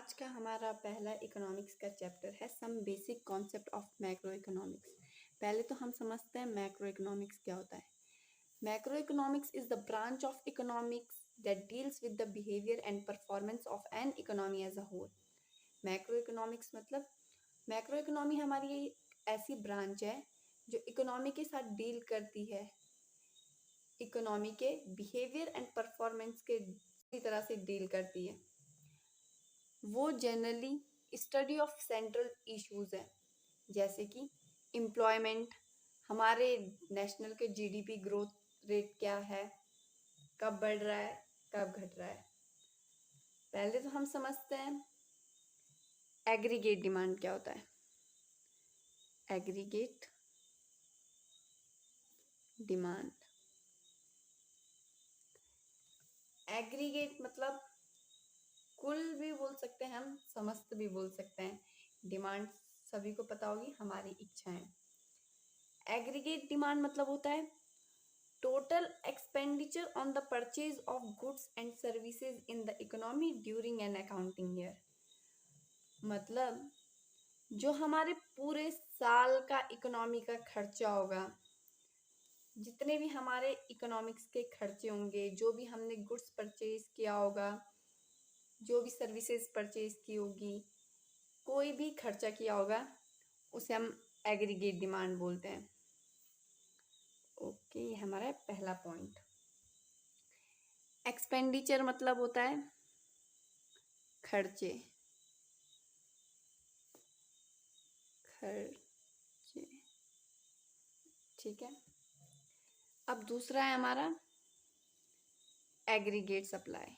आज का हमारा पहला इकोनॉमिक्स का चैप्टर है some basic concept of macroeconomics. पहले तो हम समझते हैं मैक्रो इकोनॉमिक्स क्या होता है। Macroeconomics is the branch of economics that deals with the behaviour and performance of an economy as a whole. Macroeconomics मतलब मैक्रो इकोनॉमी हमारी ऐसी ब्रांच है जो इकोनॉमी के साथ डील करती है, इकोनॉमी के बिहेवियर एंड परफॉर्मेंस के तरह से डील करती है। वो generally study of central issues है, जैसे कि एम्प्लॉयमेंट, हमारे नेशनल के जीडीपी ग्रोथ रेट क्या है, कब बढ़ रहा है, कब घट रहा है। पहले तो हम समझते हैं एग्रीगेट डिमांड क्या होता है। एग्रीगेट डिमांड, एग्रीगेट मतलब कुल भी बोल सकते हैं, हम समस्त भी बोल सकते हैं। डिमांड सभी को पता होगी, हमारी इच्छाएं। एग्रीगेट डिमांड मतलब होता है total expenditure on the purchase of goods and services in the economy during an accounting year। मतलब जो हमारे पूरे साल का इकोनॉमी का खर्चा होगा, जितने भी हमारे इकोनॉमिक्स के खर्चे होंगे, जो भी हमने गुड्स परचेज किया होगा, जो भी सर्विसेज परचेज की होगी, कोई भी खर्चा किया होगा, उसे हम एग्रीगेट डिमांड बोलते हैं। ओके, ये हमारा पहला पॉइंट। एक्सपेंडिचर मतलब होता है खर्चे, ठीक है। अब दूसरा है हमारा aggregate supply.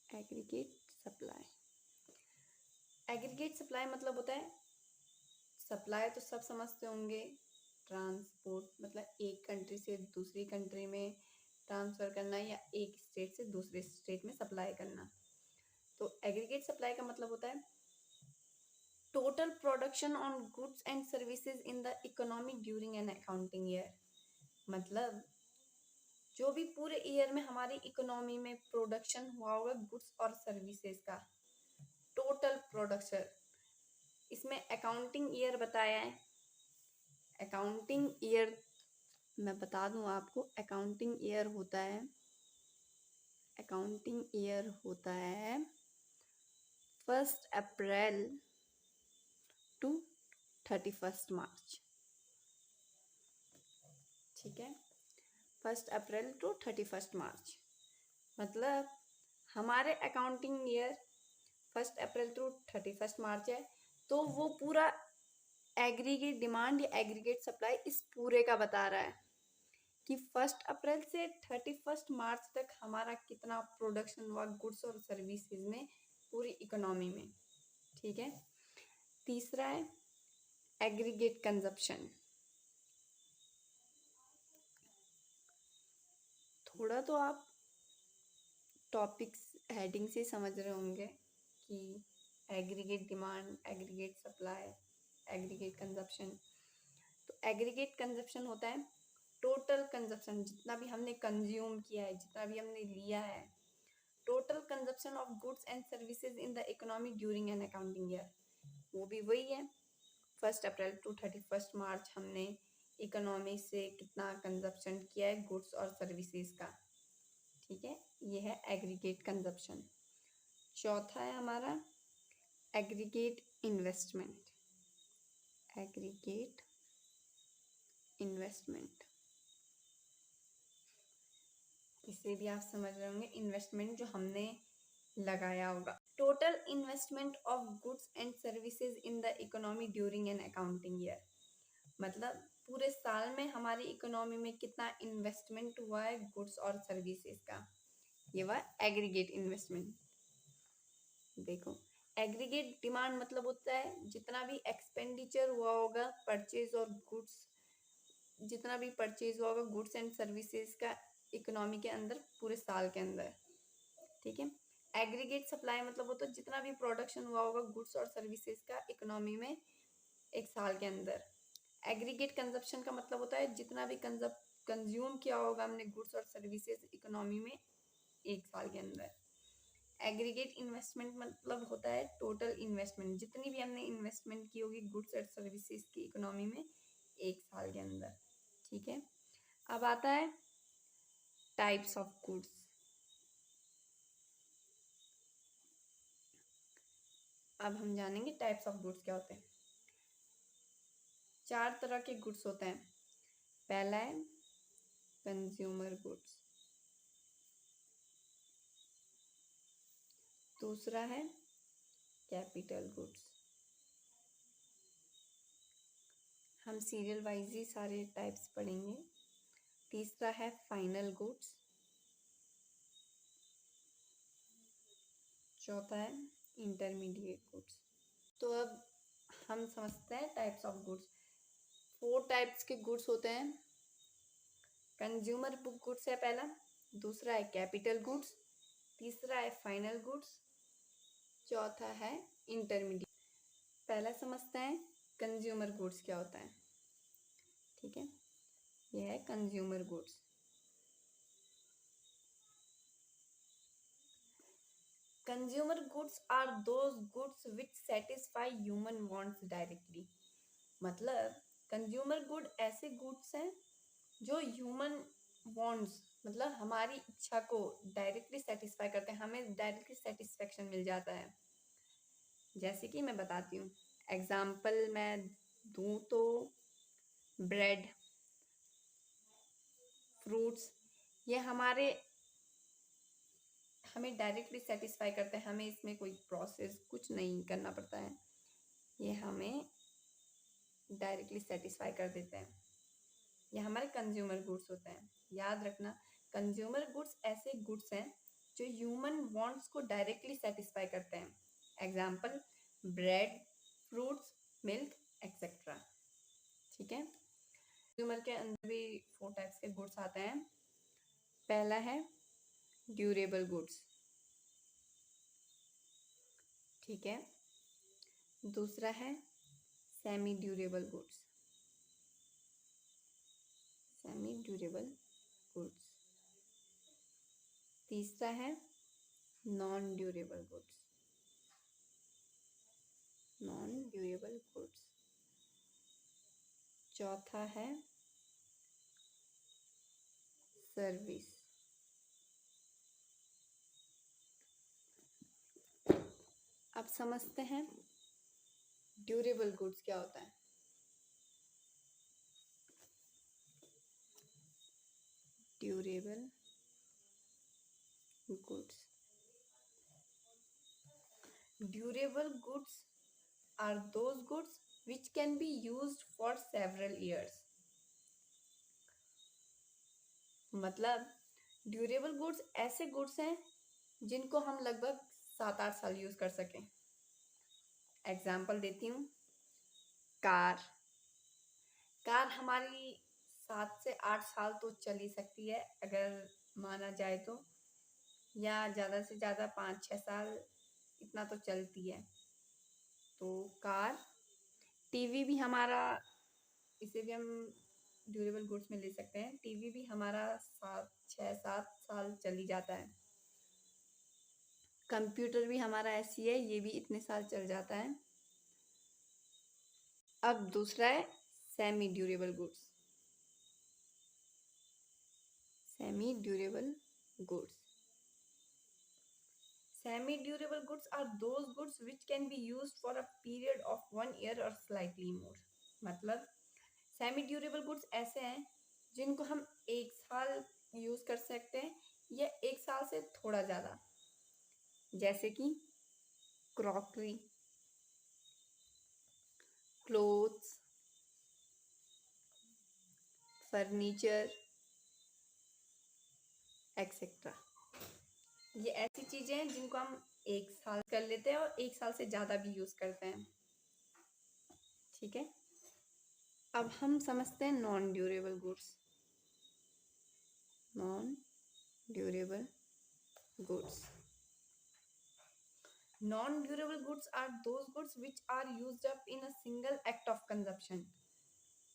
Aggregate supply, aggregate supply मतलब होता है, सप्लाई तो सब समझते होंगे, ट्रांसपोर्ट मतलब एक कंट्री से दूसरी कंट्री में ट्रांसफ़र करना या एक स्टेट से दूसरे स्टेट में सप्लाई करना। तो एग्रीगेट सप्लाई का मतलब होता है total production on goods and services in the economy during an accounting year. मतलब जो भी पूरे ईयर में हमारी इकोनॉमी में प्रोडक्शन हुआ होगा गुड्स और सर्विसेज का, टोटल प्रोडक्शन। इसमें अकाउंटिंग ईयर बताया है। अकाउंटिंग ईयर मैं बता दूं आपको, अकाउंटिंग ईयर होता है, अकाउंटिंग ईयर होता है 1 अप्रैल टू 31 मार्च। ठीक है, 1 अप्रैल टू 31 मार्च। मतलब हमारे अकाउंटिंग ईयर 1 अप्रैल टू 31 मार्च है, तो वो पूरा एग्रीगेट डिमांड या एग्रीगेट सप्लाई इस पूरे का बता रहा है कि 1 अप्रैल से 31 मार्च तक हमारा कितना प्रोडक्शन हुआ गुड्स और सर्विसेज में पूरी इकोनॉमी में। ठीक है। तीसरा है एग्रीगेट कंजप्शन। थोड़ा तो आप टॉपिक्स हेडिंग से समझ रहे होंगे कि aggregate demand, aggregate supply, aggregate consumption. तो एग्रीगेट कंजप्शन होता है टोटल कंजप्शन, जितना भी हमने कंज्यूम किया है, जितना भी हमने लिया है, total consumption of goods and services in the economy during an accounting year. वो भी वही है, 1 अप्रैल टू 31 मार्च हमने इकोनॉमी से कितना कंजप्शन किया है गुड्स और सर्विसेज का। ठीक है, ये है एग्रीगेट कंजप्शन। चौथा है हमारा एग्रीगेट इन्वेस्टमेंट। एग्रीगेट इन्वेस्टमेंट, इसे भी आप समझ रहे होंगे, इन्वेस्टमेंट जो हमने लगाया होगा। Total investment of goods and services in the economy during an accounting year. मतलब पूरे साल में हमारी इकोनॉमी में कितना इन्वेस्टमेंट हुआ है गुड्स और सर्विसेज का, ये हुआ एग्रीगेट इन्वेस्टमेंट। देखो, एग्रीगेट डिमांड मतलब होता है जितना भी एक्सपेंडिचर हुआ होगा परचेज और गुड्स, जितना भी परचेज हुआ होगा गुड्स एंड सर्विसेज का इकोनॉमी के अंदर पूरे साल के अंदर। ठीक है। एग्रीगेट सप्लाई मतलब होता है जितना भी प्रोडक्शन हुआ होगा गुड्स और सर्विसेज का इकोनॉमी में एक साल के अंदर। एग्रीगेट कंजप्शन का मतलब होता है जितना भी कंज्यूम किया होगा हमने गुड्स और सर्विसेज इकोनॉमी में एक साल के अंदर। एग्रीगेट इन्वेस्टमेंट मतलब होता है टोटल इन्वेस्टमेंट, जितनी भी हमने इन्वेस्टमेंट की होगी गुड्स एंड सर्विसेज की इकोनॉमी में एक साल के अंदर। ठीक है, अब आता है टाइप्स ऑफ गुड्स। अब हम जानेंगे टाइप्स ऑफ गुड्स क्या होते हैं। 4 तरह के गुड्स होते हैं। पहला है कंज्यूमर गुड्स, दूसरा है कैपिटल गुड्स। हम सीरियल वाइज ही सारे टाइप्स पढ़ेंगे। तीसरा है फाइनल गुड्स, चौथा है इंटरमीडिएट गुड्स। तो अब हम समझते हैं टाइप्स ऑफ गुड्स। 4 टाइप्स के गुड्स होते हैं। कंज्यूमर गुड्स है पहला, दूसरा है कैपिटल गुड्स, तीसरा है फाइनल गुड्स, चौथा है इंटरमीडिएट। पहला समझते हैं कंज्यूमर गुड्स क्या होता है। ठीक है, यह है consumer goods. Consumer goods are those goods which satisfy human wants directly. मतलब कंज्यूमर गुड ऐसे गुड्स हैं जो ह्यूमन वांट्स मतलब हमारी इच्छा को डायरेक्टली सेटिस्फाई करते हैं, हमें डायरेक्टली सेटिस्फेक्शन मिल जाता है। जैसे कि मैं बताती हूँ, एग्जाम्पल मैं दूँ तो ब्रेड, फ्रूट्स, ये हमें डायरेक्टली सेटिस्फाई करते हैं, हमें इसमें कोई प्रोसेस कुछ नहीं करना पड़ता है, ये हमें डायरेक्टली सेटिस्फाई कर देते हैं। ये हमारे कंज्यूमर गुड्स होते हैं। याद रखना, कंज्यूमर गुड्स ऐसे गुड्स हैं जो ह्यूमन वांट्स को डायरेक्टली सेटिस्फाई करते हैं। Example bread, fruits, milk etcetera. ठीक है, कंज्यूमर के अंदर भी 4 टाइप्स के गुड्स आते हैं। पहला है ड्यूरेबल गुड्स। ठीक है, दूसरा है semi durable goods, semi durable goods. तीसरा है non durable goods, non durable goods. चौथा है सर्विस। अब समझते हैं ड्यूरेबल गुड्स क्या होता है। Durable goods, durable goods are those goods which can be used for several years। मतलब ड्यूरेबल गुड्स ऐसे गुड्स हैं जिनको हम लगभग 7-8 साल यूज कर सकें। एग्जाम्पल देती हूँ, कार। कार हमारी 7 से 8 साल तो चल ही सकती है अगर माना जाए तो, या ज़्यादा से ज़्यादा 5-6 साल इतना तो चलती है। तो कार, टीवी भी हमारा, इसे भी हम ड्यूरेबल गुड्स में ले सकते हैं। टीवी भी हमारा 6-7 साल चल ही जाता है। कंप्यूटर भी हमारा ऐसी है, ये भी इतने साल चल जाता है। अब दूसरा है semi durable goods. Semi durable goods, semi durable goods are those goods which can be used for a period of 1 year और स्लाइटली मोर। मतलब सेमी ड्यूरेबल गुड्स ऐसे हैं जिनको हम 1 साल यूज कर सकते हैं या 1 साल से थोड़ा ज़्यादा। जैसे कि क्रॉकरी, क्लोथ्स, फर्नीचर एक्सेट्रा। ये ऐसी चीजें हैं जिनको हम 1 साल कर लेते हैं और 1 साल से ज़्यादा भी यूज करते हैं। ठीक है, अब हम समझते हैं non durable goods. Non durable goods, non durable goods are those goods which are used up in a single act of consumption.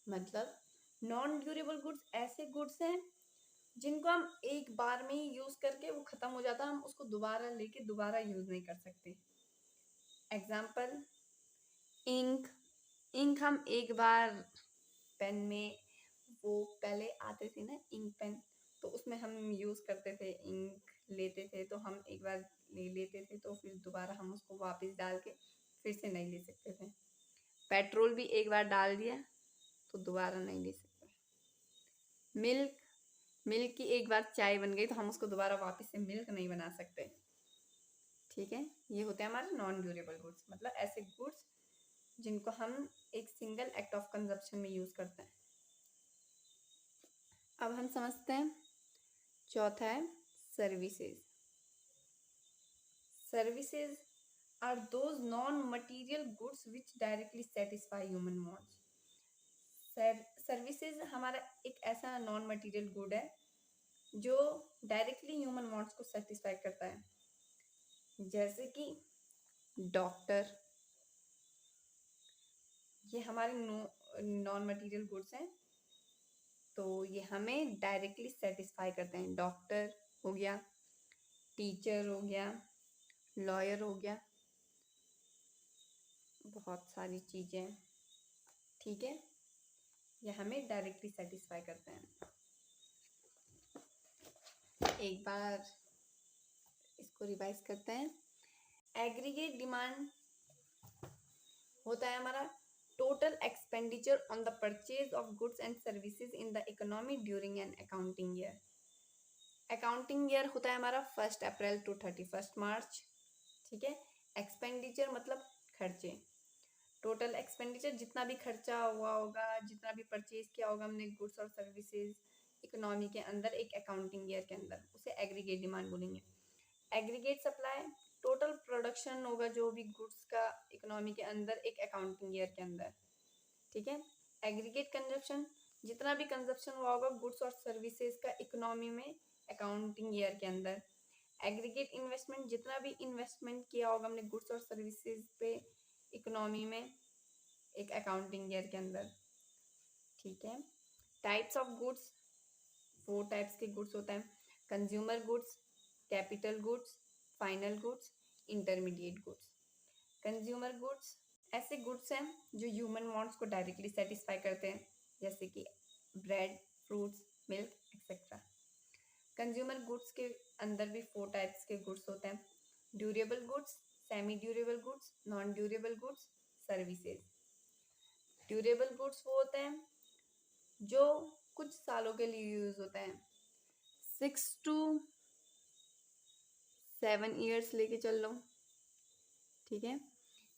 मतलब नॉन ड्यूरेबल गुड्स ऐसे गुड्स हैं जिनको हम एक बार में ही यूज करके वो खत्म हो जाता है, हम उसको दोबारा लेके दोबारा यूज नहीं कर सकते। Example, ink. इंक हम एक बार पेन में, वो पहले आते थे ना इंक पेन, तो उसमें हम यूज करते थे, इंक लेते थे तो हम एक बार ले लेते थे, तो फिर दोबारा हम उसको वापस डाल के फिर से नहीं ले सकते थे। पेट्रोल भी एक बार डाल दिया तो दोबारा नहीं ले सकते। मिल्क, मिल्क की एक बार चाय बन गई तो हम उसको दोबारा वापस से मिल्क नहीं बना सकते। ठीक है, ये होते हैं हमारे नॉन ड्यूरेबल गुड्स, मतलब ऐसे गुड्स जिनको हम एक सिंगल एक्ट ऑफ कंजप्शन में यूज करते हैं। अब हम समझते हैं चौथा है services. Services are those non material goods which directly satisfy human wants. Services हमारा एक ऐसा नॉन मटीरियल गुड है जो डायरेक्टली ह्यूमन वांट्स को सेटिस्फाई करता है, जैसे कि डॉक्टर, ये हमारे नॉन मटीरियल गुड्स हैं, तो ये हमें डायरेक्टली सेटिस्फाई करते हैं। डॉक्टर हो गया, टीचर हो गया, लॉयर हो गया, बहुत सारी चीज़ें। ठीक है, ये हमें डायरेक्टली सेटिस्फाई करते हैं। एक बार इसको रिवाइज करते हैं। एग्रीगेट डिमांड होता है हमारा total expenditure on the purchase of goods and services in the economy during an accounting year. Accounting year होता है हमारा 1 अप्रैल टू 31 मार्च। ठीक है, एक्सपेंडिचर मतलब खर्चे, टोटल एक्सपेंडिचर जितना भी खर्चा हुआ होगा, जितना भी परचेज किया होगा हमने गुड्स और सर्विसेज इकोनॉमी के अंदर एक अकाउंटिंग ईयर के अंदर, उसे एग्रीगेट डिमांड बोलेंगे। एग्रीगेट सप्लाई, टोटल प्रोडक्शन होगा जो भी गुड्स का इकोनॉमी के अंदर एक अकाउंटिंग ईयर के अंदर। ठीक है, एग्रीगेट कंजप्शन, जितना भी कंजप्शन हुआ होगा गुड्स और सर्विसेज का इकोनॉमी में अकाउंटिंग ईयर के अंदर। एग्रीगेट इन्वेस्टमेंट, जितना भी इन्वेस्टमेंट किया होगा हमने गुड्स और सर्विसेज पे इकोनॉमी में एक अकाउंटिंग ईयर के अंदर। ठीक है, टाइप्स ऑफ गुड्स, 4 टाइप्स के गुड्स होता है। Consumer goods, capital goods, final goods, intermediate goods. Consumer goods ऐसे गुड्स हैं जो ह्यूमन वांट्स को डायरेक्टली सेटिस्फाई करते हैं, जैसे कि bread, fruits, milk etcetera. Consumer goods के अंदर भी 4 टाइप्स के गुड्स होते हैं। Durable goods, semi durable goods, non durable goods, services. Durable goods वो होते हैं जो कुछ सालों के लिए यूज होते हैं, 6 to 7 ईयर्स लेके चल लो। ठीक है,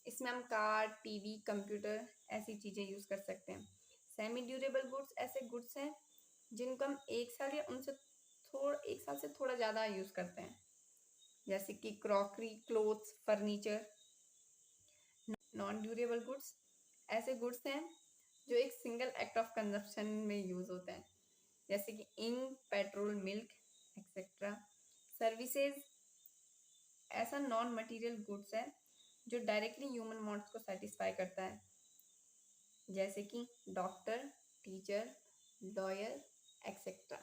इसमें हम कार, टीवी, कंप्यूटर ऐसी चीज़ें यूज़ कर सकते हैं। सेमी ड्यूरेबल गुड्स ऐसे गुड्स हैं जिनको हम 1 साल या उनसे 1 साल से थोड़ा ज़्यादा यूज़ करते हैं, जैसे कि crockery, clothes, furniture. Non durable goods ऐसे गुड्स हैं जो एक सिंगल एक्ट ऑफ कंजप्शन में यूज़ होते हैं, जैसे कि ink, petrol, milk etcetera. Services ऐसा नॉन मटीरियल गुड्स है जो डायरेक्टली ह्यूमन वांट्स को सेटिस्फाई करता है, जैसे कि डॉक्टर, टीचर, लॉयर एक्सेट्रा।